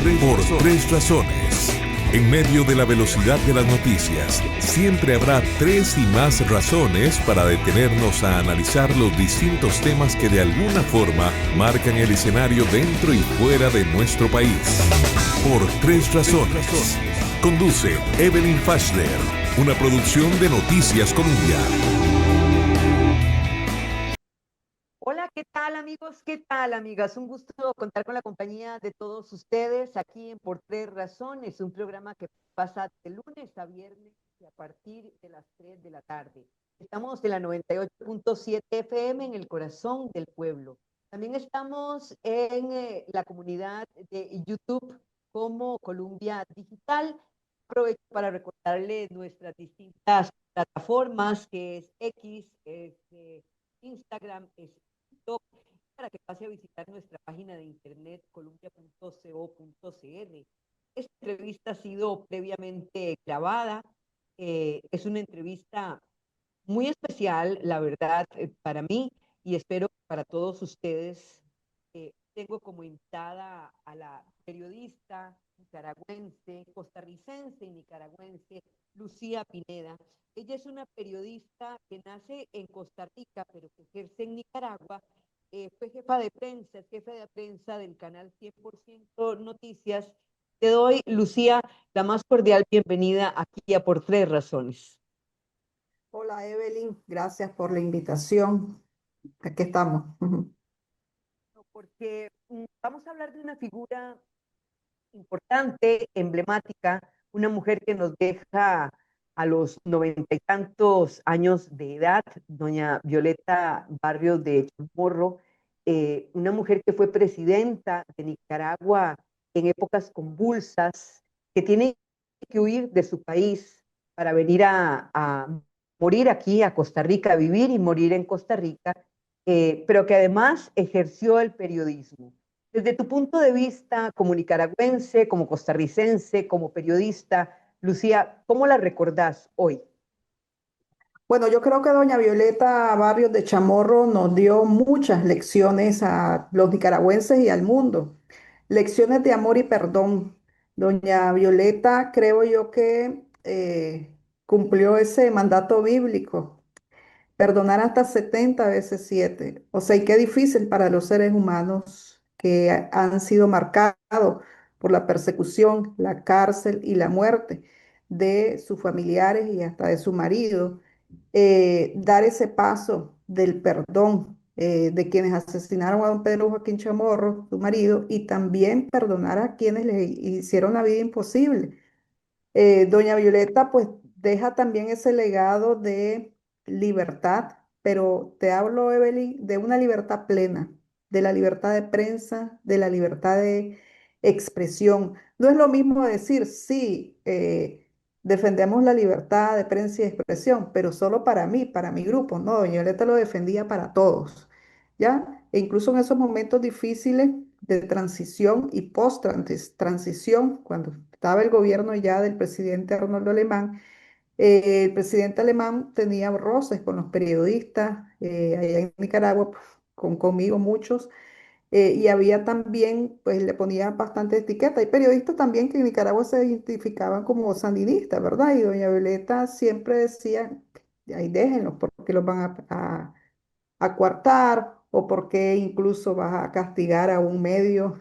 Por tres razones. En medio de la velocidad de las noticias, siempre habrá tres y más razones para detenernos a analizar los distintos temas que de alguna forma marcan el escenario dentro y fuera de nuestro país. Por tres razones. Conduce Evelyn Fashler, una producción de Noticias Colombia. Hola, ¿qué tal amigos? ¿Qué tal amigas? Un gusto contar con la compañía de todos ustedes aquí en Por Tres Razones, un programa que pasa de lunes a viernes y a partir de las 3 de la tarde. Estamos en la 98.7 FM en el corazón del pueblo. También estamos en la comunidad de YouTube como Columbia Digital. Aprovecho para recordarle nuestras distintas plataformas, que es X, es Instagram, es TikTok, para que pase a visitar nuestra página de internet columbia.co.cr. Esta entrevista ha sido previamente grabada. Es una entrevista muy especial, la verdad, para mí y espero que para todos ustedes. Tengo como invitada a la periodista nicaragüense, costarricense y nicaragüense, Lucía Pineda. Ella es una periodista que nace en Costa Rica, pero que ejerce en Nicaragua. Fue jefa de prensa, es jefa de prensa del canal 100% Noticias. Te doy, Lucía, la más cordial bienvenida aquí a Por Tres Razones. Hola Evelyn, gracias por la invitación. Aquí estamos. Porque vamos a hablar de una figura importante, emblemática, una mujer que nos deja a los 90 y tantos años de edad, doña Violeta Barrios de Chamorro, una mujer que fue presidenta de Nicaragua en épocas convulsas, que tiene que huir de su país para venir a morir aquí a Costa Rica, a vivir y morir en Costa Rica, pero que además ejerció el periodismo. Desde tu punto de vista como nicaragüense, como costarricense, como periodista, Lucía, ¿cómo la recordás hoy? Bueno, yo creo que doña Violeta Barrios de Chamorro nos dio muchas lecciones a los nicaragüenses y al mundo. Lecciones de amor y perdón. Doña Violeta, creo yo que cumplió ese mandato bíblico. Perdonar hasta 70 veces 7. O sea, y qué difícil para los seres humanos que han sido marcados por la persecución, la cárcel y la muerte de sus familiares y hasta de su marido. Dar ese paso del perdón de quienes asesinaron a don Pedro Joaquín Chamorro, su marido, y también perdonar a quienes le hicieron la vida imposible. Doña Violeta pues deja también ese legado de libertad, pero te hablo, Evelyn, de una libertad plena, de la libertad de prensa, de la libertad de expresión. No es lo mismo decir, sí, defendemos la libertad de prensa y expresión, pero solo para mí, para mi grupo. No, doña Violeta lo defendía para todos, ¿ya? E incluso en esos momentos difíciles de transición y post-transición, cuando estaba el gobierno ya del presidente Arnoldo Alemán, el presidente alemán tenía roces con los periodistas allá en Nicaragua, conmigo muchos, y había también, pues le ponía bastante etiqueta. Hay periodistas también que en Nicaragua se identificaban como sandinistas, ¿verdad? Y doña Violeta siempre decía, ahí déjenlos, porque los van a coartar o porque incluso vas a castigar a un medio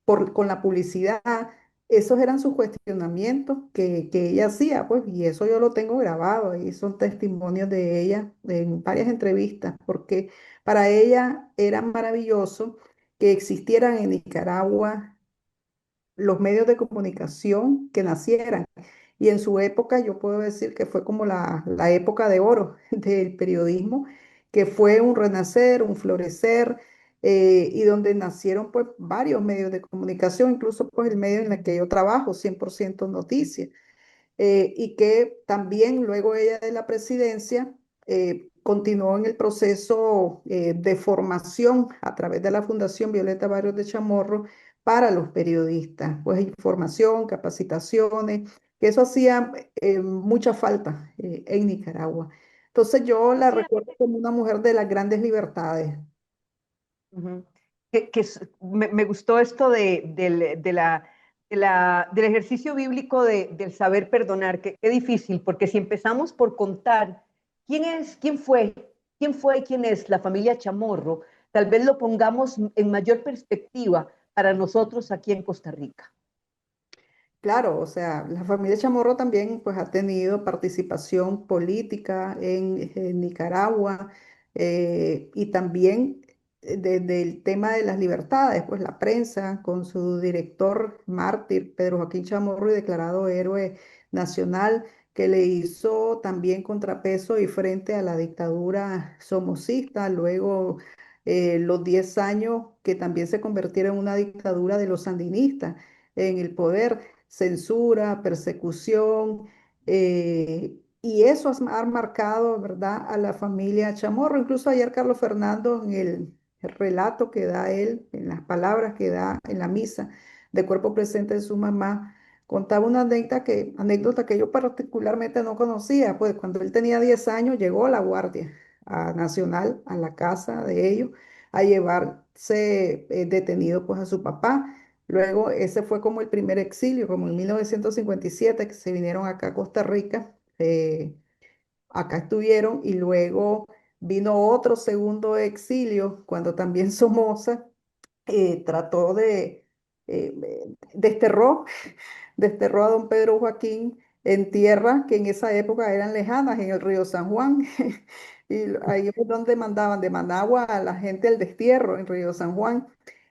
con la publicidad. Esos eran sus cuestionamientos que ella hacía, pues, y eso yo lo tengo grabado, y son testimonios de ella en varias entrevistas, porque para ella era maravilloso que existieran en Nicaragua los medios de comunicación que nacieran. Y en su época yo puedo decir que fue como la época de oro del periodismo, que fue un renacer, un florecer, y donde nacieron pues varios medios de comunicación, incluso pues el medio en el que yo trabajo, 100% Noticias, y que también luego ella de la presidencia continuó en el proceso de formación a través de la Fundación Violeta Barrios de Chamorro para los periodistas, pues información, capacitaciones, que eso hacía mucha falta en Nicaragua. Entonces yo la Lucía, recuerdo como una mujer de las grandes libertades. uh-huh. me gustó esto del ejercicio bíblico del saber perdonar, qué difícil, porque si empezamos por contar quién es, quién fue y quién es la familia Chamorro, tal vez lo pongamos en mayor perspectiva para nosotros aquí en Costa Rica. Claro, o sea, la familia Chamorro también pues ha tenido participación política en Nicaragua, y también desde el tema de las libertades, pues la prensa con su director mártir Pedro Joaquín Chamorro y declarado héroe nacional, que le hizo también contrapeso y frente a la dictadura somocista, luego los 10 años que también se convirtieron en una dictadura de los sandinistas en el poder, censura, persecución, y eso ha marcado, ¿verdad?, a la familia Chamorro. Incluso ayer Carlos Fernando, en el relato que da él, en las palabras que da en la misa de cuerpo presente de su mamá, contaba una anécdota que yo particularmente no conocía. Pues cuando él tenía 10 años llegó la Guardia Nacional a la casa de ellos a llevarse detenido pues a su papá. Luego ese fue como el primer exilio, como en 1957 que se vinieron acá a Costa Rica. Acá estuvieron y luego vino otro segundo exilio cuando también Somoza trató desterró, desterró a don Pedro Joaquín en tierras que en esa época eran lejanas, en el río San Juan. Y ahí es donde mandaban de Managua a la gente al destierro, en Río San Juan.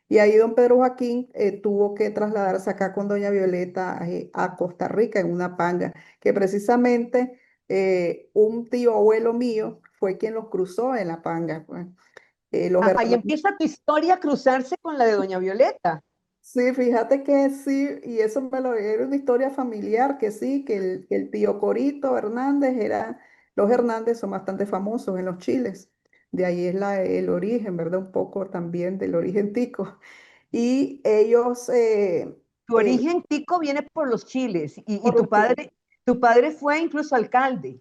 Y ahí don Pedro Joaquín tuvo que trasladarse acá con doña Violeta a Costa Rica en una panga, que precisamente un tío abuelo mío fue quien los cruzó en la panga, pues. Los Ahí hermanos. empieza tu historia a cruzarse con la de Doña Violeta. Sí, fíjate que sí, y eso me lo era una historia familiar, que sí, que el tío Corito Hernández los Hernández son bastante famosos en los Chiles, de ahí es el origen, ¿verdad? Un poco también del origen tico. Y ellos, Tu origen tico viene por los chiles y por los Chiles. tu padre fue incluso alcalde.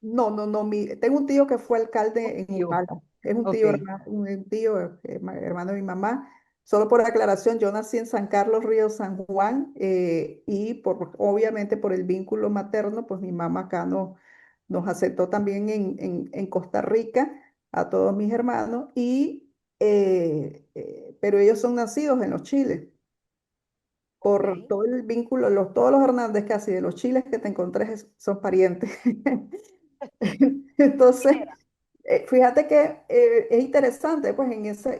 No, no, no, tengo un tío que fue Un alcalde en tío. Humala, es un Ok. tío, un tío hermano de mi mamá. Solo por aclaración, yo nací en San Carlos, Río San Juan, y obviamente por el vínculo materno, pues mi mamá acá nos aceptó también en Costa Rica a todos mis hermanos, pero ellos son nacidos en los Chiles. Ok. Por todo el vínculo, todos los Hernández casi de los Chiles que te encontré son parientes. Entonces, fíjate que es interesante, pues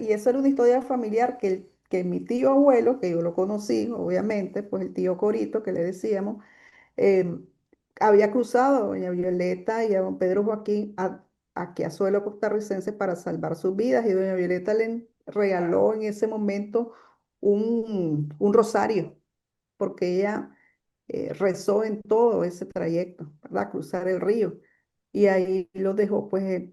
y eso era una historia familiar que mi tío abuelo, que yo lo conocí, obviamente, pues el tío Corito, que le decíamos, eh, había cruzado a doña Violeta y a don Pedro Joaquín aquí a suelo costarricense para salvar sus vidas, y doña Violeta le regaló en ese momento un rosario, porque ella rezó en todo ese trayecto, ¿verdad? Cruzar el río. Y ahí lo dejó pues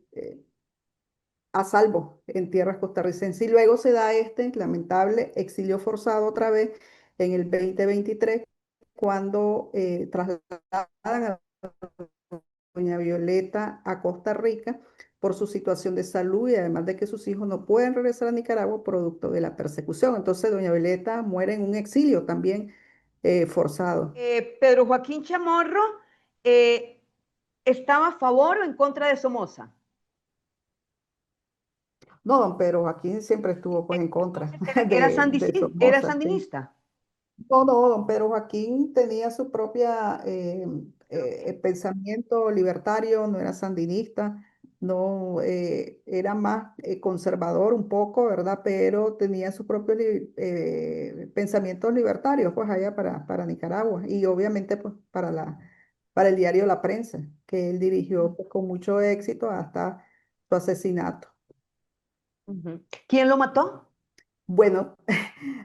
a salvo en tierras costarricenses. Y luego se da este lamentable exilio forzado otra vez en el 2023, cuando trasladan a doña Violeta a Costa Rica por su situación de salud, y además de que sus hijos no pueden regresar a Nicaragua producto de la persecución. Entonces doña Violeta muere en un exilio también forzado. Pedro Joaquín Chamorro eh, estaba a favor o en contra de Somoza. No, don Pedro Joaquín siempre estuvo pues en contra Entonces de era Somoza, sí. sandinista. No, no, don Pedro Joaquín tenía su propia pensamiento libertario, no era sandinista, no era más conservador un poco, ¿verdad? Pero tenía sus propios pensamientos libertarios, pues allá para Nicaragua, y obviamente pues para el diario La Prensa, que él dirigió pues, con mucho éxito hasta su asesinato. Ujú. ¿Quién lo mató? Bueno,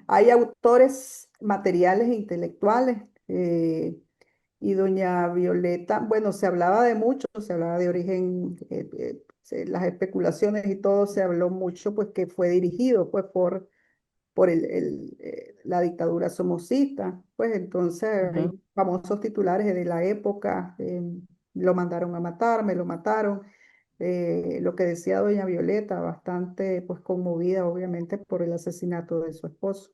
hay autores materiales e intelectuales, y doña Violeta, bueno, se hablaba de mucho, se hablaba de origen, las especulaciones y todo, se habló mucho, pues que fue dirigido pues por la dictadura somocista. Pues entonces hay Ujú. famosos titulares de la época, lo mandaron a matar, me lo mataron. lo que decía doña Violeta, bastante pues conmovida obviamente por el asesinato de su esposo.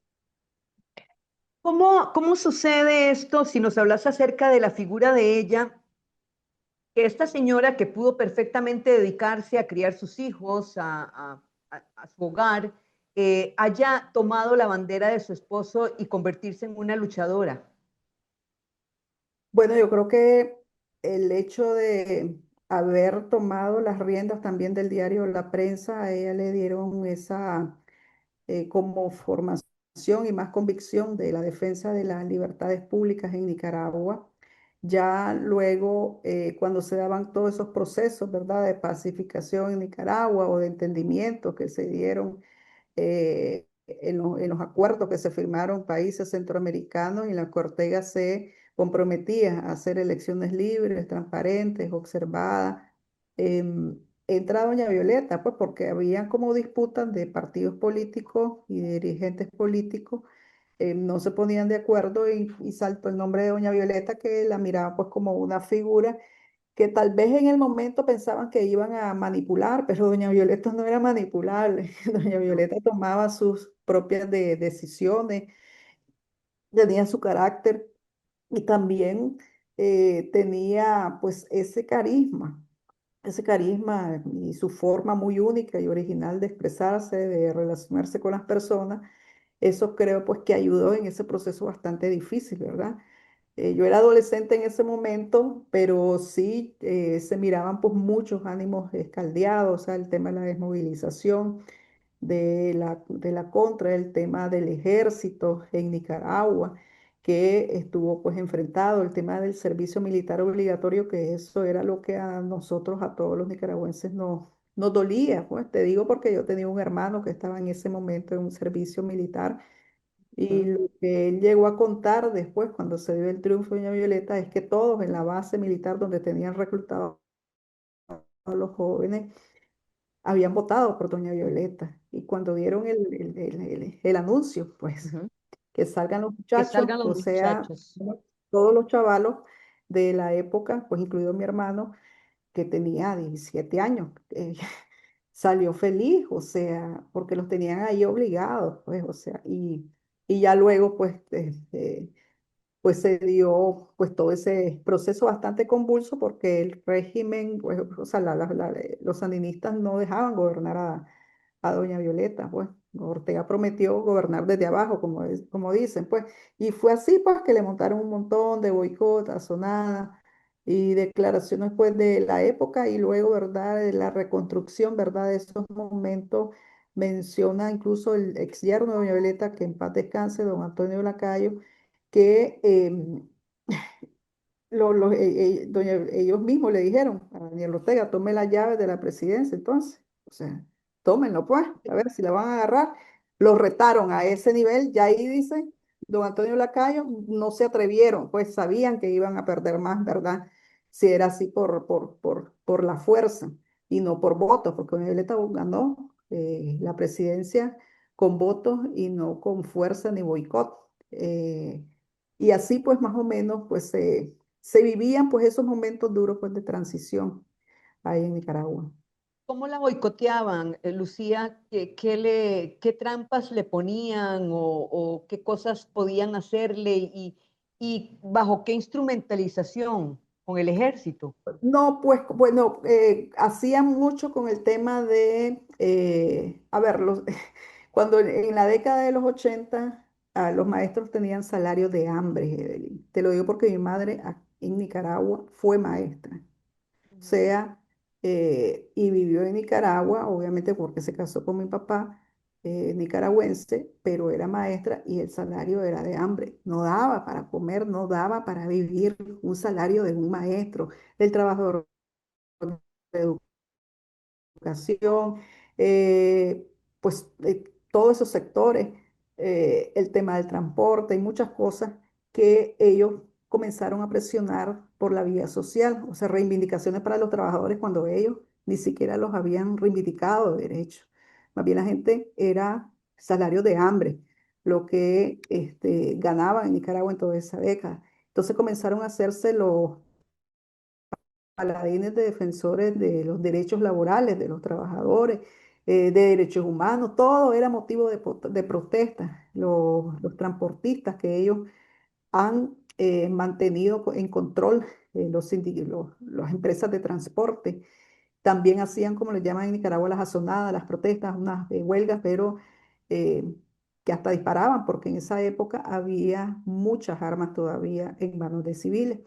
¿Cómo sucede esto si nos hablas acerca de la figura de ella? Que esta señora que pudo perfectamente dedicarse a criar sus hijos, a su hogar, haya tomado la bandera de su esposo y convertirse en una luchadora. Bueno, yo creo que el hecho de haber tomado las riendas también del diario La Prensa, a ella le dieron esa como formación y más convicción de la defensa de las libertades públicas en Nicaragua. Ya luego, cuando se daban todos esos procesos, ¿verdad?, de pacificación en Nicaragua o de entendimiento que se dieron en los acuerdos que se firmaron países centroamericanos y la que Ortega se comprometía a hacer elecciones libres, transparentes, observadas. Entra doña Violeta, pues porque había como disputas de partidos políticos y de dirigentes políticos, no se ponían de acuerdo y saltó el nombre de doña Violeta que la miraba pues como una figura que tal vez en el momento pensaban que iban a manipular, pero doña Violeta no era manipulable. Doña Violeta tomaba sus propias decisiones, tenía su carácter y también tenía pues ese carisma y su forma muy única y original de expresarse, de relacionarse con las personas. Eso creo pues que ayudó en ese proceso bastante difícil, ¿verdad? Yo era adolescente en ese momento, pero sí se miraban pues muchos ánimos escaldeados, o sea, el tema de la desmovilización, de la contra, el tema del ejército en Nicaragua, que estuvo pues enfrentado, el tema del servicio militar obligatorio, que eso era lo que a nosotros, a todos los nicaragüenses, nos dolía. Pues te digo porque yo tenía un hermano que estaba en ese momento en un servicio militar y ¿Mm? lo que él llegó a contar después, cuando se dio el triunfo de Doña Violeta, es que todos en la base militar donde tenían reclutados a los jóvenes habían votado por Doña Violeta. Y cuando dieron el anuncio, pues, Ujú. que salgan los Que muchachos, salgan los o sea, muchachos. todos los chavalos de la época, pues incluido mi hermano, que tenía 17 años, salió feliz, o sea, porque los tenían ahí obligados, pues, o sea, y ya luego, pues se dio pues todo ese proceso bastante convulso porque el régimen, pues, o sea, los sandinistas no dejaban gobernar a doña Violeta, pues. Ortega prometió gobernar desde abajo, como dicen, pues. Y fue así, pues, que le montaron un montón de boicot, azonadas y declaraciones, pues, de la época y luego, ¿verdad?, de la reconstrucción, ¿verdad?, de esos momentos. Menciona incluso el ex yerno de doña Violeta, que en paz descanse, don Antonio Lacayo, que ellos mismos le dijeron a Daniel Ortega, tome las llaves de la presidencia, entonces, o sea, tómenlo pues, a ver si la van a agarrar. Los retaron a ese nivel, ya ahí dicen, don Antonio Lacayo, no se atrevieron, pues sabían que iban a perder más, ¿verdad? Si era así por la fuerza y no por votos, porque Violeta ganó la presidencia con votos y no con fuerza ni boicot. Y así pues más o menos pues se vivían pues esos momentos duros pues de transición ahí en Nicaragua. ¿Cómo la boicoteaban, Lucía? ¿Qué trampas le ponían o qué cosas podían hacerle y bajo qué instrumentalización con el ejército? No, pues bueno, hacían mucho con el tema de, a ver, cuando en la década de los 80 los maestros tenían salario de hambre, Evelyn. Te lo digo porque mi madre en Nicaragua fue maestra. O Ujú. sea, y vivió en Nicaragua, obviamente porque se casó con mi papá, nicaragüense, pero era maestra y el salario era de hambre. No daba para comer, no daba para vivir un salario de un maestro, del trabajador de educación, eh, pues todos esos sectores, el tema del transporte y muchas cosas que ellos comenzaron a presionar por la vía social, o sea, reivindicaciones para los trabajadores cuando ellos ni siquiera los habían reivindicado de derechos. Más bien la gente era salario de hambre, lo que ganaban en Nicaragua en toda esa década. Entonces comenzaron a hacerse los paladines de defensores de los derechos laborales de los trabajadores, de derechos humanos, todo era motivo de protesta. Los transportistas que ellos han mantenido en control las empresas de transporte. También hacían, como les llaman en Nicaragua, las azonadas, las protestas, unas huelgas, pero eh, que hasta disparaban, porque en esa época había muchas armas todavía en manos de civiles.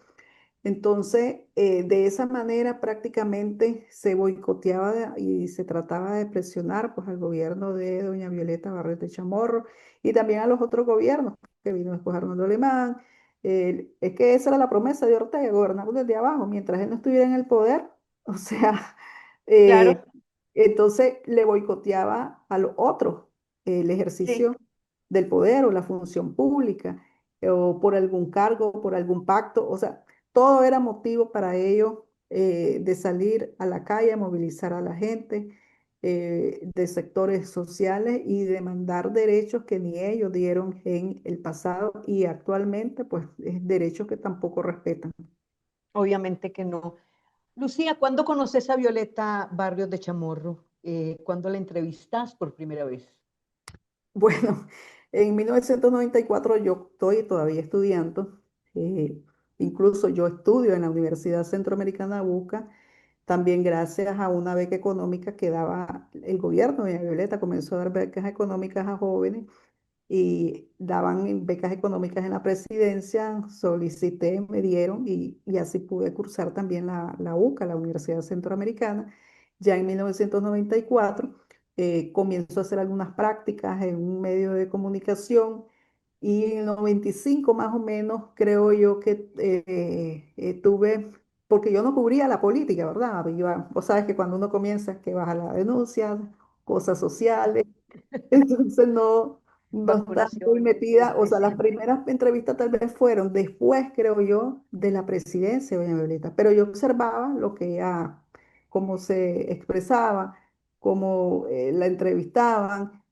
Entonces, de esa manera prácticamente se boicoteaba y se trataba de presionar pues, al gobierno de doña Violeta Barrios de Chamorro y también a los otros gobiernos que vino después Arnoldo Alemán. Es que esa era la promesa de Ortega, gobernar desde abajo, mientras él no estuviera en el poder. O sea, Claro, eh, entonces le boicoteaba a los otros el sí. ejercicio del poder o la función pública, o por algún cargo, por algún pacto. O sea, todo era motivo para ellos de salir a la calle, a movilizar a la gente de sectores sociales y demandar derechos que ni ellos dieron en el pasado y actualmente, pues, es derechos que tampoco respetan. Obviamente que no. Lucía, ¿cuándo conoces a Violeta Barrios de Chamorro? ¿Cuándo la entrevistas por primera vez? Bueno, en 1994 yo estoy todavía estudiando, eh, incluso yo estudio en la Universidad Centroamericana de Buca, también gracias a una beca económica que daba el gobierno de Violeta, comenzó a dar becas económicas a jóvenes y daban becas económicas en la presidencia, solicité, me dieron y así pude cursar también la UCA, la Universidad Centroamericana. Ya en 1994 comienzo a hacer algunas prácticas en un medio de comunicación y en el 95 más o menos creo yo que tuve, porque yo no cubría la política, ¿verdad? Vos sabes que cuando uno comienza que baja la denuncia, cosas sociales, entonces no está muy Vacunaciones, metida, o sea, las especial. primeras entrevistas tal vez fueron después, creo yo, de la presidencia de doña Violeta, pero yo observaba lo que ella, cómo se expresaba, cómo la entrevistaban,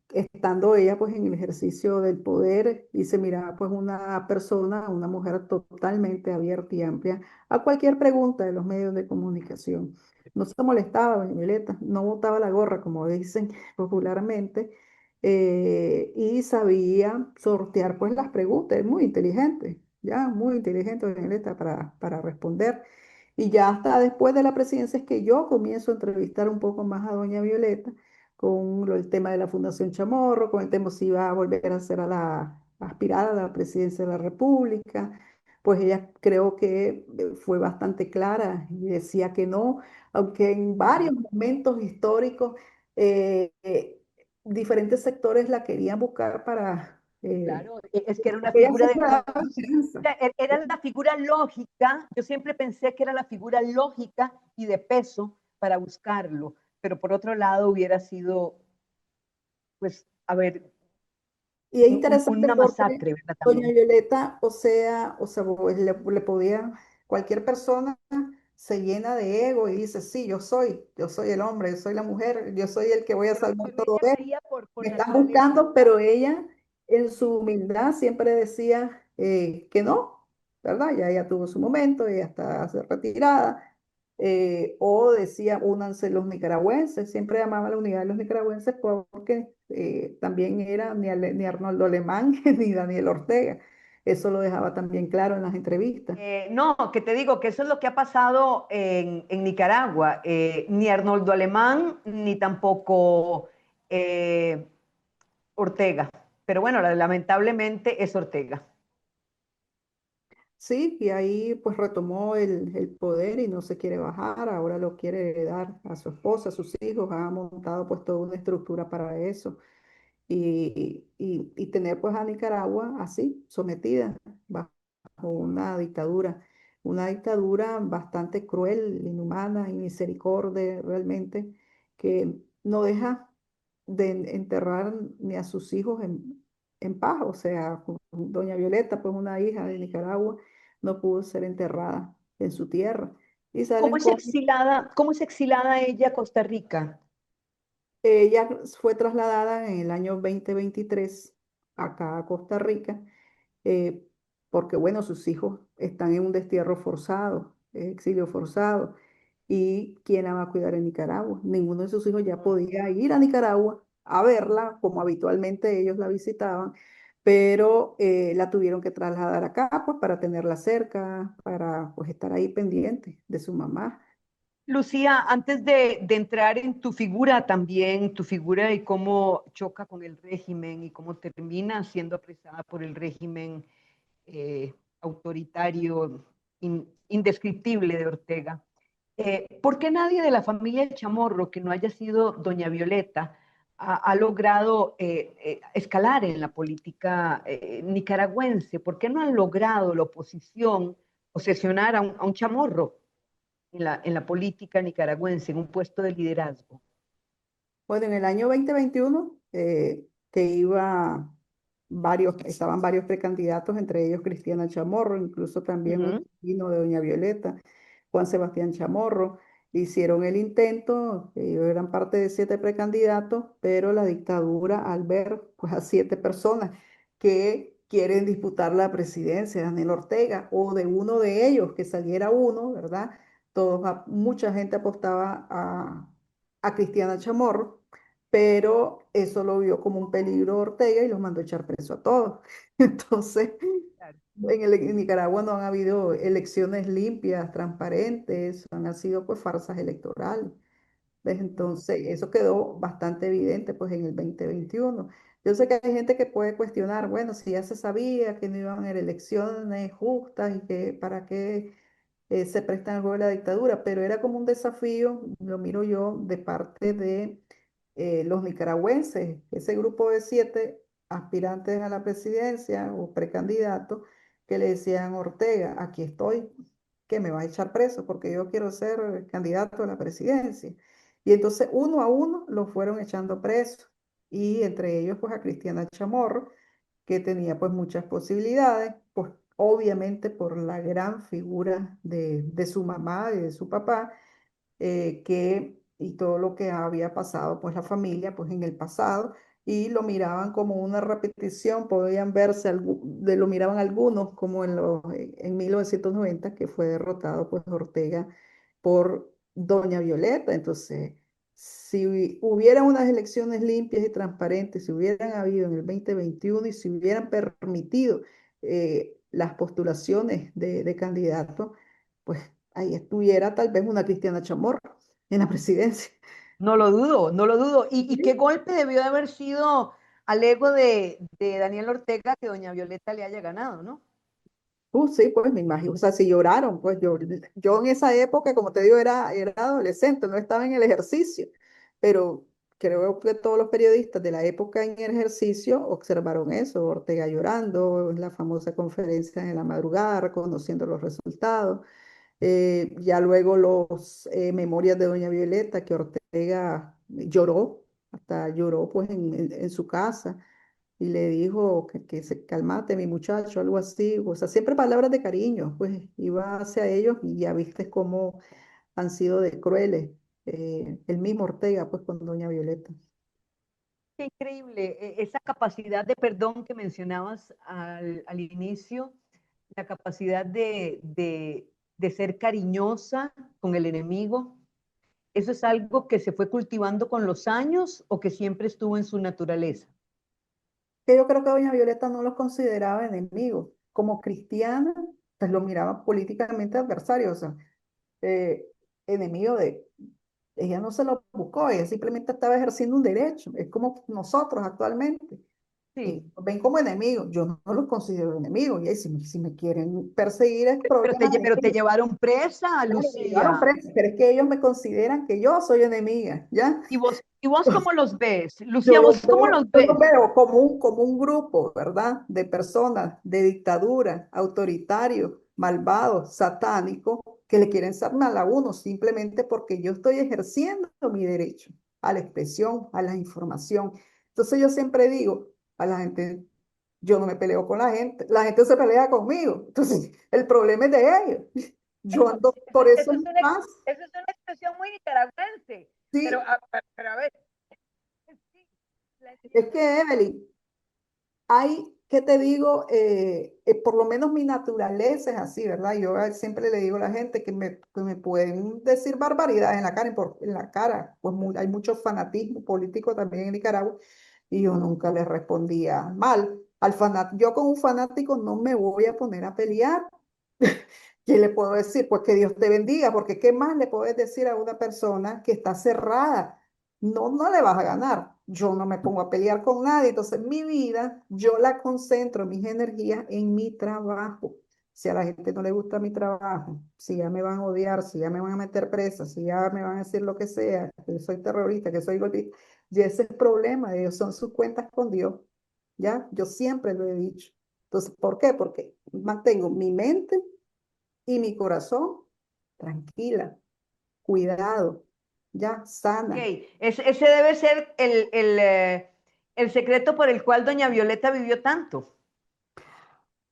estando ella pues en el ejercicio del poder y se miraba pues una persona, una mujer totalmente abierta y amplia a cualquier pregunta de los medios de comunicación. No se molestaba, doña Violeta, no botaba la gorra, como dicen popularmente, y sabía sortear pues las preguntas, es muy inteligente, ya, muy inteligente, doña Violeta, para responder. Y ya hasta después de la presidencia es que yo comienzo a entrevistar un poco más a doña Violeta con el tema de la Fundación Chamorro, con el tema si iba a volver a ser a aspirar a la presidencia de la República. Pues ella creo que fue bastante clara y decía que no, aunque en varios momentos históricos diferentes sectores la querían buscar para... Claro, es que era una porque ella figura de siempre daba esperanza. era la figura lógica, yo siempre pensé que era la figura lógica y de peso para buscarlo, pero por otro lado hubiera sido, pues, a ver, Y es interesante una porque masacre, ¿verdad? doña También. Violeta, o sea, pues, le podía, cualquier persona se llena de ego y dice, sí, yo soy el hombre, yo soy la mujer, yo soy el que voy a salvar Pero todo ella esto. creía Me por están naturaleza. buscando, pero ella en su humildad siempre decía que no, ¿verdad? Ya ella tuvo su momento, ella está retirada. O decía, únanse los nicaragüenses, siempre llamaba a la unidad de los nicaragüenses porque también era ni Arnoldo Alemán ni Daniel Ortega. Eso lo dejaba también claro en las entrevistas. No, que te digo que eso es lo que ha pasado en Nicaragua. Ni Arnoldo Alemán, ni tampoco Ortega. Pero bueno, lamentablemente es Ortega. Sí, y ahí pues retomó el poder y no se quiere bajar, ahora lo quiere dar a su esposa, a sus hijos, ha montado pues toda una estructura para eso y tener pues a Nicaragua así, sometida bajo una dictadura bastante cruel, inhumana y misericordia realmente, que no deja de enterrar ni a sus hijos en paz. O sea, doña Violeta, pues una hija de Nicaragua, no pudo ser enterrada en su tierra. Y salen con, Cómo es exilada ella a Costa Rica? ella fue trasladada en el año 2023 acá a Costa Rica, eh, porque bueno, sus hijos están en un destierro forzado. exilio forzado. ¿Y quién la va a cuidar en Nicaragua? Ninguno de sus hijos ya podía ir a Nicaragua a verla, como habitualmente ellos la visitaban, pero la tuvieron que trasladar acá, pues, para tenerla cerca, para, pues, estar ahí pendiente de su mamá. Lucía, antes de entrar en tu figura también, tu figura y cómo choca con el régimen y cómo termina siendo apresada por el régimen autoritario, indescriptible de Ortega. ¿Por qué nadie de la familia Chamorro, que no haya sido doña Violeta, ha logrado escalar en la política nicaragüense? ¿Por qué no han logrado la oposición posesionar a un Chamorro en la política nicaragüense, en un puesto de liderazgo? Bueno, en el año 2021, que estaban varios precandidatos, entre ellos Cristiana Chamorro, incluso también un Ujú. sobrino de doña Violeta, Juan Sebastián Chamorro, hicieron el intento, ellos eran parte de 7 precandidatos, pero la dictadura, al ver, pues, a 7 personas que quieren disputar la presidencia de Daniel Ortega, o de uno de ellos, que saliera uno, ¿verdad? Mucha gente apostaba a Cristiana Chamorro, pero eso lo vio como un peligro Ortega y los mandó a echar preso a todos. Entonces, Claro. en Nicaragua no han habido elecciones limpias, transparentes, han sido, pues, farsas electorales. ¿Ves? Entonces, eso quedó bastante evidente, pues, en el 2021. Yo sé que hay gente que puede cuestionar, bueno, si ya se sabía que no iban a haber elecciones justas y que para qué se prestan al juego de la dictadura, pero era como un desafío, lo miro yo, de parte de los nicaragüenses, ese grupo de 7 aspirantes a la presidencia o precandidatos que le decían: Ortega, aquí estoy, que me va a echar preso porque yo quiero ser candidato a la presidencia. Y entonces, uno a uno lo fueron echando preso, y entre ellos, pues, a Cristiana Chamorro, que tenía, pues, muchas posibilidades, pues obviamente por la gran figura de su mamá y de su papá, y todo lo que había pasado, pues, la familia, pues, en el pasado, y lo miraban como una repetición. Podían verse, lo miraban algunos como en 1990, que fue derrotado, pues, Ortega por doña Violeta. Entonces, si hubieran unas elecciones limpias y transparentes, si hubieran habido en el 2021 y si hubieran permitido las postulaciones de candidatos, pues ahí estuviera tal vez una Cristiana Chamorro en la presidencia. No lo dudo, no lo dudo. Y qué Sí. golpe debió de haber sido al ego de Daniel Ortega que doña Violeta le haya ganado, ¿no? Sí, pues me imagino, o sea, si lloraron, pues yo en esa época, como te digo, era adolescente, no estaba en el ejercicio, pero creo que todos los periodistas de la época en el ejercicio observaron eso: Ortega llorando, la famosa conferencia en la madrugada, reconociendo los resultados. Ya luego los memorias de doña Violeta, que Ortega lloró, hasta lloró, pues, en su casa, y le dijo que se calmate, mi muchacho, algo así. O sea, siempre palabras de cariño, pues iba hacia ellos, y ya viste cómo han sido de crueles, el mismo Ortega, pues, con doña Violeta. Qué increíble, esa capacidad de perdón que mencionabas al inicio, la capacidad de ser cariñosa con el enemigo. ¿Eso es algo que se fue cultivando con los años o que siempre estuvo en su naturaleza? Que yo creo que doña Violeta no los consideraba enemigos. Como cristiana, pues los miraba políticamente adversarios, o sea, eh, enemigo de... Ella no se lo buscó, ella simplemente estaba ejerciendo un derecho. Es como nosotros actualmente. Sí, Nos ven como enemigos. Yo no los considero enemigos. Y ahí, si me quieren perseguir, es pero problema de pero te ellos. llevaron presa, Claro, me llevaron Lucía. presa, pero es que ellos me consideran que yo soy enemiga, ¿ya? Y vos cómo los ves? Lucía, Yo ¿vos los cómo veo, los yo los ves? veo como un grupo, ¿verdad? De personas de dictadura, autoritarios, malvados, satánicos, que le quieren hacer mal a uno simplemente porque yo estoy ejerciendo mi derecho a la expresión, a la información. Entonces, yo siempre digo a la gente: yo no me peleo con la gente se pelea conmigo. Entonces, el problema es de ellos. Yo ando por eso en paz. Eso es una expresión muy nicaragüense. Pero, Sí, pero a ver, sí, la es entiendo. que, Evelyn, hay ¿qué te digo? Por lo menos mi naturaleza es así, ¿verdad? Yo siempre le digo a la gente que me pueden decir barbaridades en la cara, en la cara, pues hay mucho fanatismo político también en Nicaragua y yo nunca les respondía mal. Yo con un fanático no me voy a poner a pelear. ¿Qué le puedo decir? Pues que Dios te bendiga, porque ¿qué más le puedes decir a una persona que está cerrada? No, no le vas a ganar. Yo no me pongo a pelear con nadie. Entonces, mi vida, yo la concentro, mis energías en mi trabajo. Si a la gente no le gusta mi trabajo, si ya me van a odiar, si ya me van a meter presa, si ya me van a decir lo que sea, que soy terrorista, que soy golpista, y ese es el problema de ellos, son sus cuentas con Dios. ¿Ya? Yo siempre lo he dicho. Entonces, ¿por qué? Porque mantengo mi mente y mi corazón tranquila, cuidado, ya Ok, sana. ese debe ser el secreto por el cual doña Violeta vivió tanto.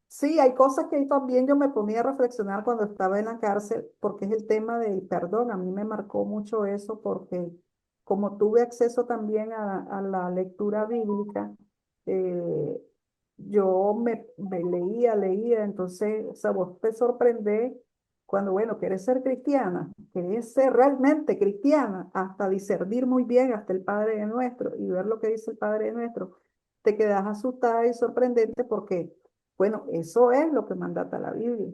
Sí, hay cosas que también yo me ponía a reflexionar cuando estaba en la cárcel, porque es el tema del perdón. A mí me marcó mucho eso porque como tuve acceso también a la lectura bíblica, eh, yo me leía, entonces, o sea, vos te sorprendés cuando, bueno, querés ser cristiana, querés ser realmente cristiana, hasta discernir muy bien hasta el Padre de Nuestro y ver lo que dice el Padre de Nuestro, te quedas asustada y sorprendente porque bueno, eso es lo que mandata la Biblia,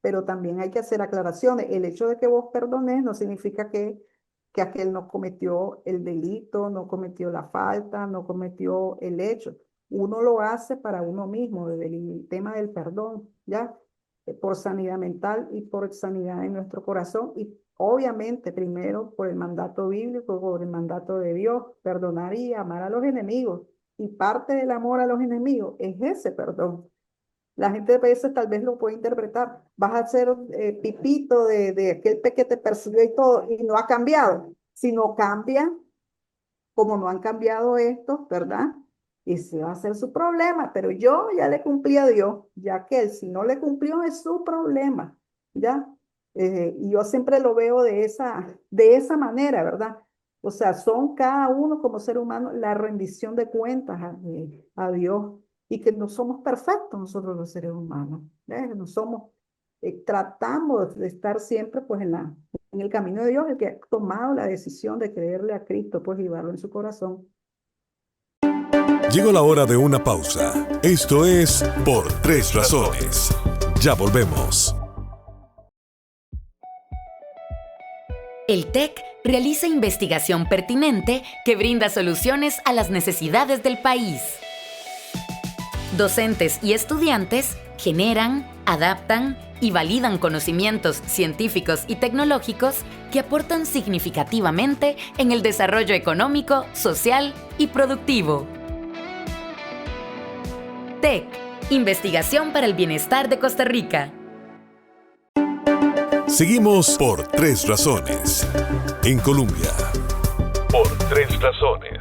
pero también hay que hacer aclaraciones. El hecho de que vos perdones no significa que aquel no cometió el delito, no cometió la falta, no cometió el hecho. Uno lo hace para uno mismo, desde el tema del perdón, ¿ya? Por sanidad mental y por sanidad en nuestro corazón y obviamente primero por el mandato bíblico, por el mandato de Dios, perdonar y amar a los enemigos. Y parte del amor a los enemigos es ese perdón. La gente a veces tal vez lo puede interpretar. Vas a ser pipito de aquel que te persiguió y todo, y no ha cambiado. Si no cambia, como no han cambiado estos, ¿verdad? Y ese va a ser su problema. Pero yo ya le cumplí a Dios, ya que él, si no le cumplió, es su problema, ¿ya? Y yo siempre lo veo de esa manera, ¿verdad? O sea, son cada uno como ser humano la rendición de cuentas a Dios y que no somos perfectos nosotros los seres humanos, ¿ves? No somos, tratamos de estar siempre pues en el camino de Dios, el que ha tomado la decisión de creerle a Cristo, pues llevarlo en su corazón. Llegó la hora de una pausa. Esto es Por Tres Razones. Ya volvemos. El TEC realiza investigación pertinente que brinda soluciones a las necesidades del país. Docentes y estudiantes generan, adaptan y validan conocimientos científicos y tecnológicos que aportan significativamente en el desarrollo económico, social y productivo. TEC, Investigación para el Bienestar de Costa Rica. Seguimos por Tres Razones. En Colombia. Por Tres Razones.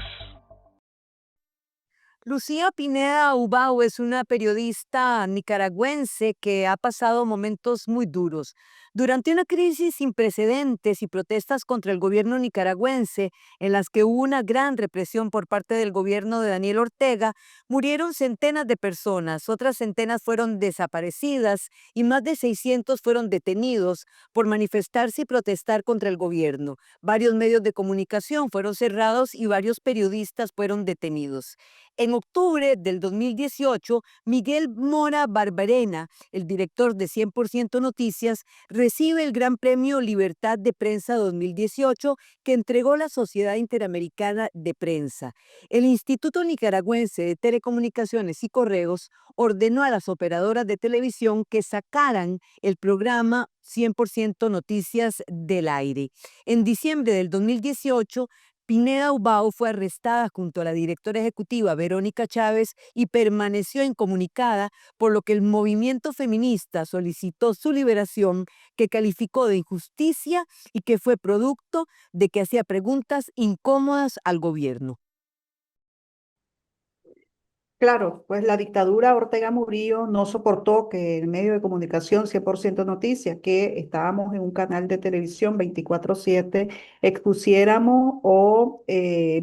Lucía Pineda Ubao es una periodista nicaragüense que ha pasado momentos muy duros. Durante una crisis sin precedentes y protestas contra el gobierno nicaragüense, en las que hubo una gran represión por parte del gobierno de Daniel Ortega, murieron centenas de personas, otras centenas fueron desaparecidas y más de 600 fueron detenidos por manifestarse y protestar contra el gobierno. Varios medios de comunicación fueron cerrados y varios periodistas fueron detenidos. En octubre del 2018, Miguel Mora Barberena, el director de 100% Noticias, recibe el Gran Premio Libertad de Prensa 2018 que entregó la Sociedad Interamericana de Prensa. El Instituto Nicaragüense de Telecomunicaciones y Correos ordenó a las operadoras de televisión que sacaran el programa 100% Noticias del aire. En diciembre del 2018, Pineda Ubao fue arrestada junto a la directora ejecutiva Verónica Chávez y permaneció incomunicada, por lo que el movimiento feminista solicitó su liberación, que calificó de injusticia y que fue producto de que hacía preguntas incómodas al gobierno. Claro, pues la dictadura Ortega Murillo no soportó que el medio de comunicación 100% Noticias, que estábamos en un canal de televisión 24/7, expusiéramos o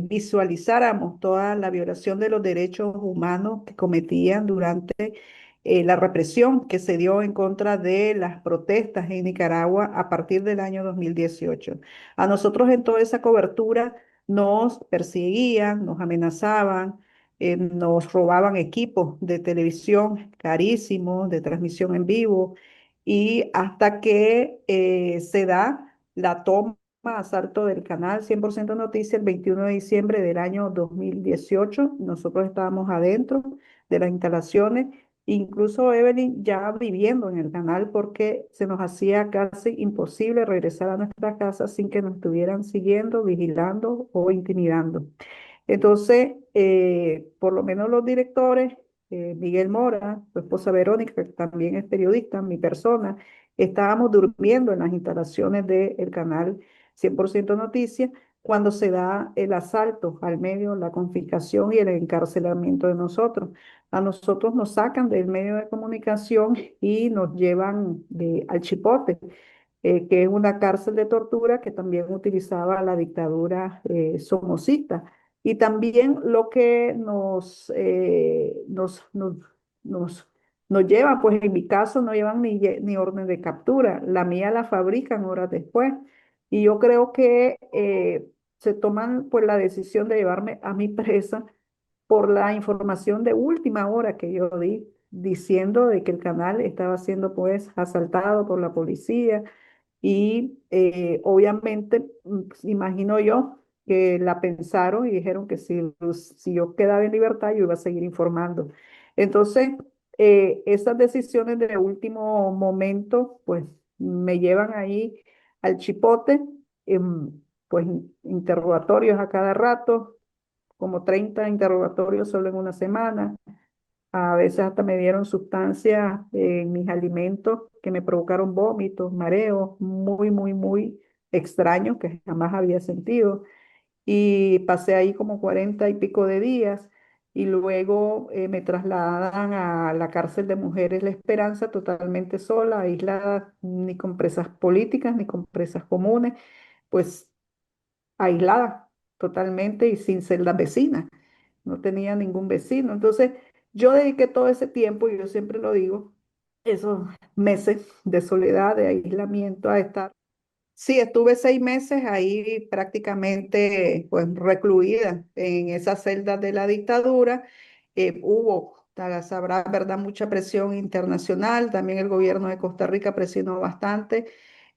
visualizáramos toda la violación de los derechos humanos que cometían durante la represión que se dio en contra de las protestas en Nicaragua a partir del año 2018. A nosotros en toda esa cobertura nos perseguían, nos amenazaban, nos robaban equipos de televisión carísimos, de transmisión en vivo, y hasta que se da la toma, asalto del canal 100% Noticias el 21 de diciembre del año 2018. Nosotros estábamos adentro de las instalaciones, incluso Evelyn ya viviendo en el canal porque se nos hacía casi imposible regresar a nuestra casa sin que nos estuvieran siguiendo, vigilando o intimidando. Entonces, por lo menos los directores, Miguel Mora, su esposa Verónica, que también es periodista, mi persona, estábamos durmiendo en las instalaciones del canal 100% Noticias cuando se da el asalto al medio, la confiscación y el encarcelamiento de nosotros. A nosotros nos sacan del medio de comunicación y nos llevan al Chipote, que es una cárcel de tortura que también utilizaba la dictadura somocista. Y también lo que nos lleva, pues en mi caso no llevan ni orden de captura, la mía la fabrican horas después. Y yo creo que se toman pues la decisión de llevarme a mi presa por la información de última hora que yo di, diciendo de que el canal estaba siendo pues asaltado por la policía y obviamente, imagino yo que la pensaron y dijeron que si yo quedaba en libertad, yo iba a seguir informando. Entonces, esas decisiones de último momento, pues me llevan ahí al chipote, pues interrogatorios a cada rato, como 30 interrogatorios solo en una semana. A veces hasta me dieron sustancias en mis alimentos que me provocaron vómitos, mareos, muy, muy, muy extraños que jamás había sentido. Y pasé ahí como 40 y pico de días y luego me trasladan a la cárcel de mujeres La Esperanza totalmente sola, aislada, ni con presas políticas, ni con presas comunes, pues aislada totalmente y sin celdas vecinas, no tenía ningún vecino. Entonces, yo dediqué todo ese tiempo, y yo siempre lo digo, esos meses de soledad, de aislamiento, a estar. Sí, estuve 6 meses ahí prácticamente pues recluida en esas celdas de la dictadura. Hubo, sabrá, verdad, mucha presión internacional. También el gobierno de Costa Rica presionó bastante.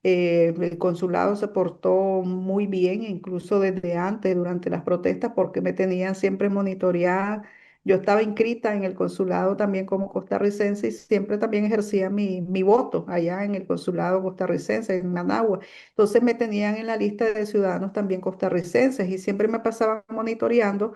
El consulado se portó muy bien, incluso desde antes, durante las protestas, porque me tenían siempre monitoreada. Yo estaba inscrita en el consulado también como costarricense y siempre también ejercía mi voto allá en el consulado costarricense, en Managua. Entonces me tenían en la lista de ciudadanos también costarricenses y siempre me pasaban monitoreando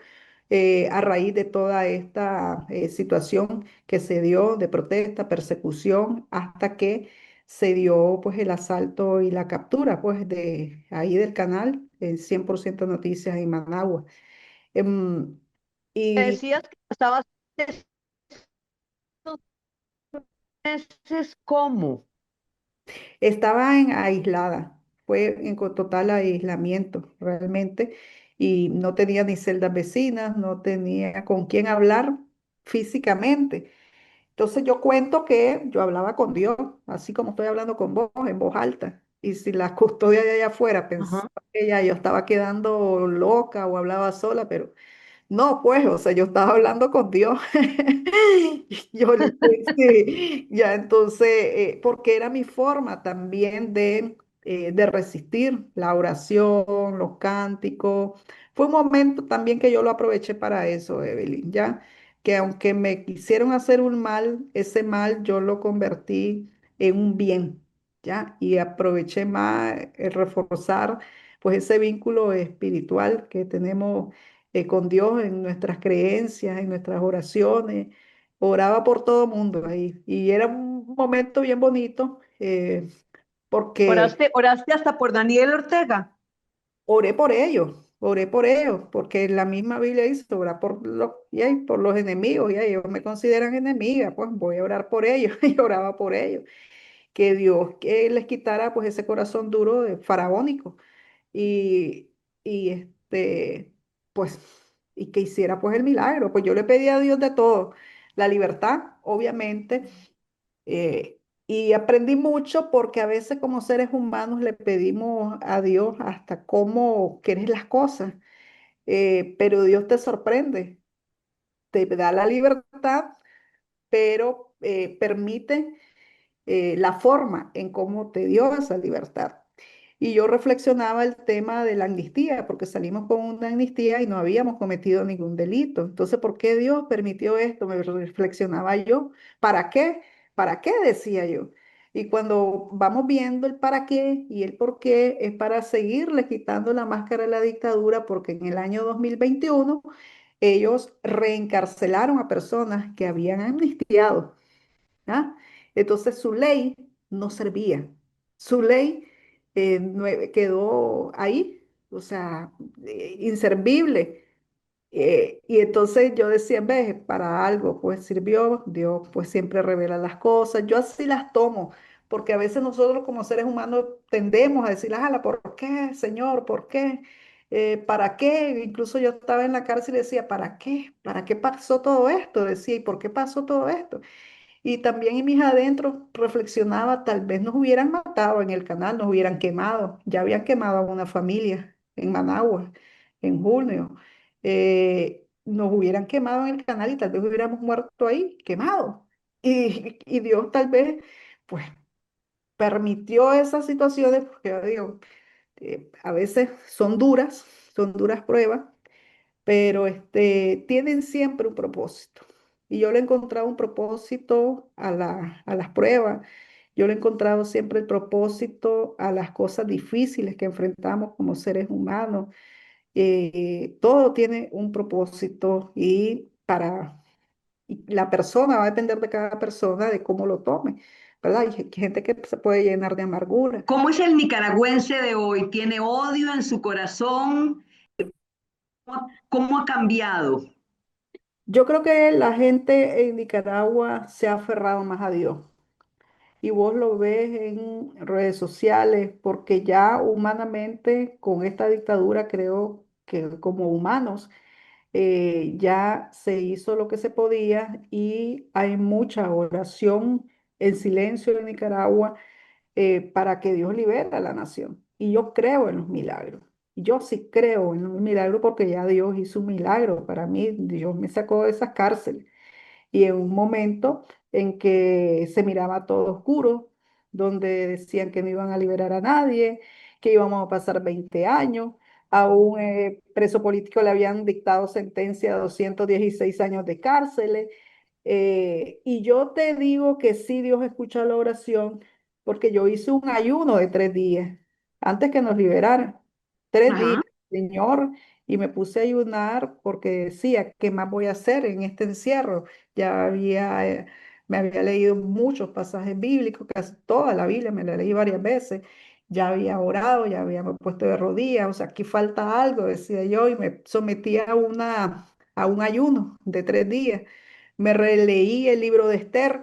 a raíz de toda esta situación que se dio de protesta, persecución, hasta que se dio pues el asalto y la captura pues de ahí del canal, en 100% Noticias en Managua. Em, Me y decías que estabas estos meses, ¿cómo? estaba aislada, fue en total aislamiento realmente, y no tenía ni celdas vecinas, no tenía con quién hablar físicamente. Entonces yo cuento que yo hablaba con Dios, así como estoy hablando con vos, en voz alta. Y si la custodia de allá afuera pensaba Ajá. que ya yo estaba quedando loca o hablaba sola, pero no, pues, o sea, yo estaba hablando con Dios. Yo le sí, ya entonces, porque era mi forma también de resistir la oración, los cánticos. Fue un momento también que yo lo aproveché para eso, Evelyn, ya, que aunque me quisieron hacer un mal, ese mal yo lo convertí en un bien, ya, y aproveché más el reforzar, pues, ese vínculo espiritual que tenemos con Dios en nuestras creencias, en nuestras oraciones. Oraba por todo mundo ahí. Y era un momento bien bonito porque ¿Oraste hasta por Daniel Ortega? oré por ellos. oré por ellos, porque la misma Biblia dice, orar por los enemigos, y ahí ellos me consideran enemiga, pues voy a orar por ellos, y oraba por ellos, que Dios que les quitara pues ese corazón duro de faraónico, y, y pues, y que hiciera pues el milagro, pues yo le pedí a Dios de todo, la libertad, obviamente, eh, y aprendí mucho porque a veces como seres humanos le pedimos a Dios hasta cómo quieres las cosas, pero Dios te sorprende, te da la libertad, pero permite la forma en cómo te dio esa libertad. Y yo reflexionaba el tema de la amnistía, porque salimos con una amnistía y no habíamos cometido ningún delito. Entonces, ¿por qué Dios permitió esto? Me reflexionaba yo. ¿Para qué? ¿Para qué? Decía yo. Y cuando vamos viendo el para qué y el por qué, es para seguirle quitando la máscara a la dictadura, porque en el año 2021 ellos reencarcelaron a personas que habían amnistiado. ¿Ah? Entonces su ley no servía. Su ley quedó ahí, o sea, inservible. Y entonces yo decía, ve, para algo pues sirvió, Dios pues siempre revela las cosas, yo así las tomo, porque a veces nosotros como seres humanos tendemos a decir, ala, ¿por qué, Señor? ¿Por qué? ¿Para qué? Incluso yo estaba en la cárcel y decía, ¿para qué? ¿Para qué pasó todo esto? Decía, ¿y por qué pasó todo esto? Y también en mis adentros reflexionaba, tal vez nos hubieran matado en el canal, nos hubieran quemado. Ya habían quemado a una familia en Managua en junio. Nos hubieran quemado en el canal y tal vez hubiéramos muerto ahí, quemados. Y Dios tal vez, pues, permitió esas situaciones, porque yo digo, a veces son duras pruebas, pero tienen siempre un propósito. Y yo le he encontrado un propósito a las pruebas, yo le he encontrado siempre el propósito a las cosas difíciles que enfrentamos como seres humanos. Todo tiene un propósito y la persona va a depender de cada persona de cómo lo tome, ¿verdad? Hay gente que se puede llenar de amargura. ¿Cómo es el nicaragüense de hoy? ¿Tiene odio en su corazón? ¿Cómo ha cambiado? Yo creo que la gente en Nicaragua se ha aferrado más a Dios. Y vos lo ves en redes sociales, porque ya humanamente con esta dictadura creo que como humanos ya se hizo lo que se podía y hay mucha oración en silencio en Nicaragua para que Dios libere a la nación. Y yo creo en los milagros. Yo sí creo en los milagros porque ya Dios hizo un milagro para mí. Dios me sacó de esas cárceles y en un momento en que se miraba todo oscuro, donde decían que no iban a liberar a nadie, que íbamos a pasar 20 años. A un preso político le habían dictado sentencia de 216 años de cárcel. Y yo te digo que sí, Dios escucha la oración, porque yo hice un ayuno de 3 días antes que nos liberaran. 3 días, Ajá. Señor, y me puse a ayunar porque decía, ¿qué más voy a hacer en este encierro? Ya me había leído muchos pasajes bíblicos, casi toda la Biblia me la leí varias veces. Ya había orado, ya había me puesto de rodillas, o sea, aquí falta algo, decía yo, y me sometí a un ayuno de 3 días. Me releí el libro de Esther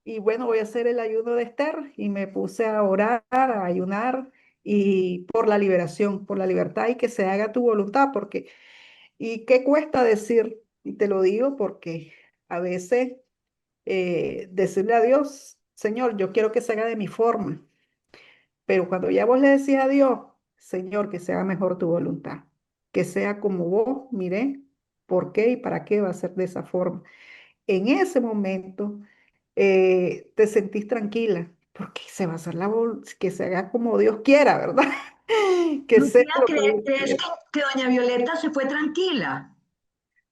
y bueno, voy a hacer el ayuno de Esther y me puse a orar, a ayunar y por la liberación, por la libertad y que se haga tu voluntad, porque, ¿y qué cuesta decir? Y te lo digo porque a veces decirle a Dios, Señor, yo quiero que se haga de mi forma, pero cuando ya vos le decís a Dios, Señor, que se haga mejor tu voluntad, que sea como vos, miré, por qué y para qué va a ser de esa forma. En ese momento te sentís tranquila, porque se va a hacer que se haga como Dios quiera, ¿verdad? Que sea Lucía, lo que Dios ¿crees quiera. que doña Violeta se fue tranquila?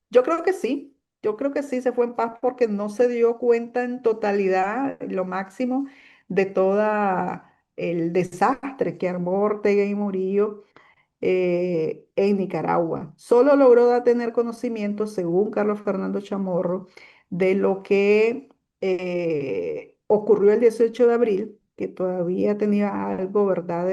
Yo creo que sí, yo creo que sí se fue en paz porque no se dio cuenta en totalidad, en lo máximo, de toda el desastre que armó Ortega y Murillo en Nicaragua. Solo logró tener conocimiento, según Carlos Fernando Chamorro, de lo que ocurrió el 18 de abril, que todavía tenía algo, ¿verdad?,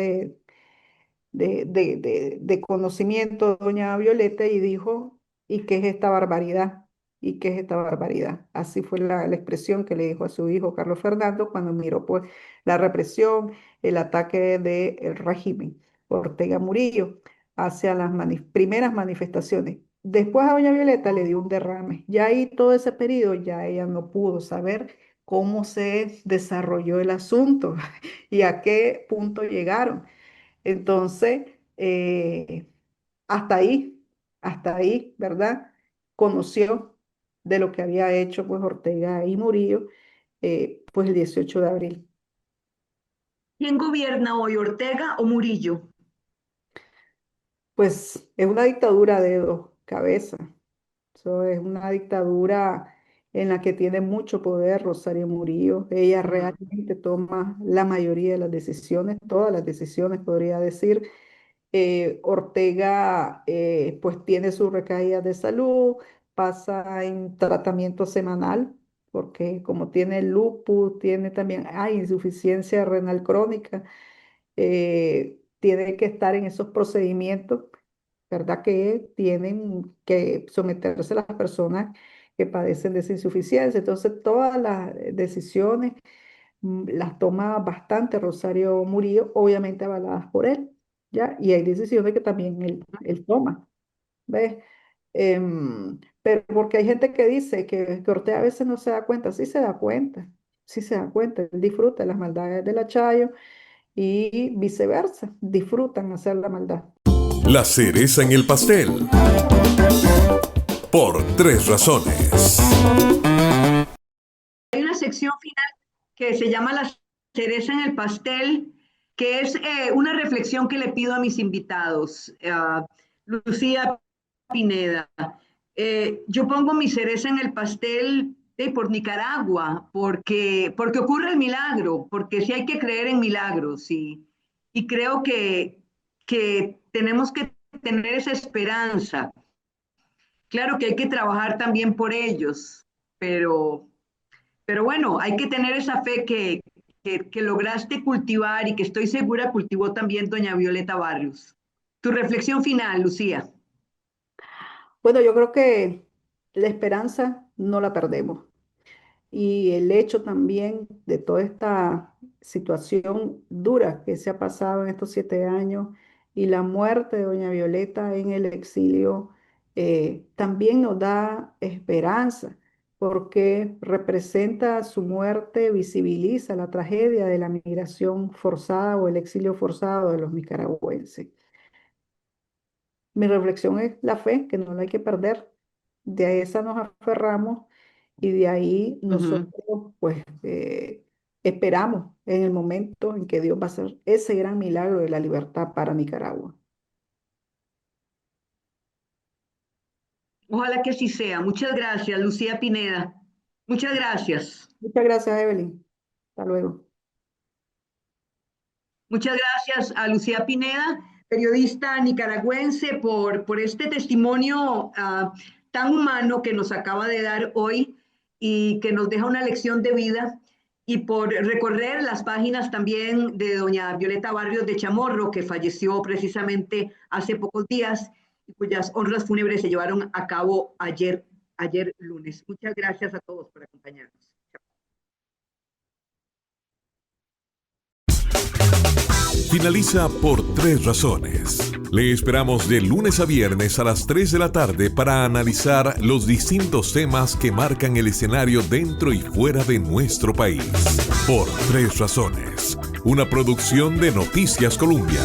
de conocimiento doña Violeta y dijo, ¿y qué es esta barbaridad? ¿Y qué es esta barbaridad? Así fue la expresión que le dijo a su hijo Carlos Fernando cuando miró pues la represión, el ataque del régimen Ortega Murillo hacia las primeras manifestaciones. Después a doña Violeta le dio un derrame. Ya ahí todo ese periodo ya ella no pudo saber cómo se desarrolló el asunto y a qué punto llegaron. Entonces, hasta ahí, hasta ahí, ¿verdad? Conoció de lo que había hecho pues Ortega y Murillo, pues el 18 de abril. ¿Quién gobierna hoy, Ortega o Murillo? Pues es una dictadura de dos cabezas. Eso es una dictadura en la que tiene mucho poder Rosario Murillo. Ella Ajá. realmente toma la mayoría de las decisiones, todas las decisiones, podría decir. Ortega pues tiene su recaída de salud, pasa en tratamiento semanal, porque como tiene lupus, tiene también insuficiencia renal crónica, tiene que estar en esos procedimientos, ¿verdad? Que tienen que someterse las personas que padecen de esa insuficiencia. Entonces, todas las decisiones las toma bastante Rosario Murillo, obviamente avaladas por él, ¿ya? Y hay decisiones que también él toma, ¿ves? Pero porque hay gente que dice que Ortega a veces no se da cuenta, sí se da cuenta, sí se da cuenta, él disfruta de las maldades del Achayo y viceversa, disfrutan hacer la maldad. La cereza en el pastel. Por tres razones. Hay una sección final que se llama La cereza en el pastel, que es una reflexión que le pido a mis invitados. Lucía Pineda, yo pongo mi cereza en el pastel por Nicaragua, porque ocurre el milagro, porque sí hay que creer en milagros, y creo que tenemos que tener esa esperanza. Claro que hay que trabajar también por ellos, pero bueno, hay que tener esa fe que lograste cultivar y que estoy segura cultivó también doña Violeta Barrios. Tu reflexión final, Lucía. Bueno, yo creo que la esperanza no la perdemos. Y el hecho también de toda esta situación dura que se ha pasado en estos 7 años y la muerte de doña Violeta en el exilio también nos da esperanza porque representa su muerte, visibiliza la tragedia de la migración forzada o el exilio forzado de los nicaragüenses. Mi reflexión es la fe, que no la hay que perder. De a esa nos aferramos y de ahí Ujú. nosotros pues esperamos en el momento en que Dios va a hacer ese gran milagro de la libertad para Nicaragua. Ojalá que así sea. Muchas gracias, Lucía Pineda. Muchas gracias. Muchas gracias, Evelyn. Hasta luego. Muchas gracias a Lucía Pineda, periodista nicaragüense, por este testimonio tan humano que nos acaba de dar hoy y que nos deja una lección de vida, y por recorrer las páginas también de doña Violeta Barrios de Chamorro, que falleció precisamente hace pocos días y cuyas honras fúnebres se llevaron a cabo ayer lunes. Muchas gracias a todos por acompañarnos. Finaliza Por tres razones. Le esperamos de lunes a viernes a las 3 de la tarde para analizar los distintos temas que marcan el escenario dentro y fuera de nuestro país. Por tres razones. Una producción de Noticias Colombia.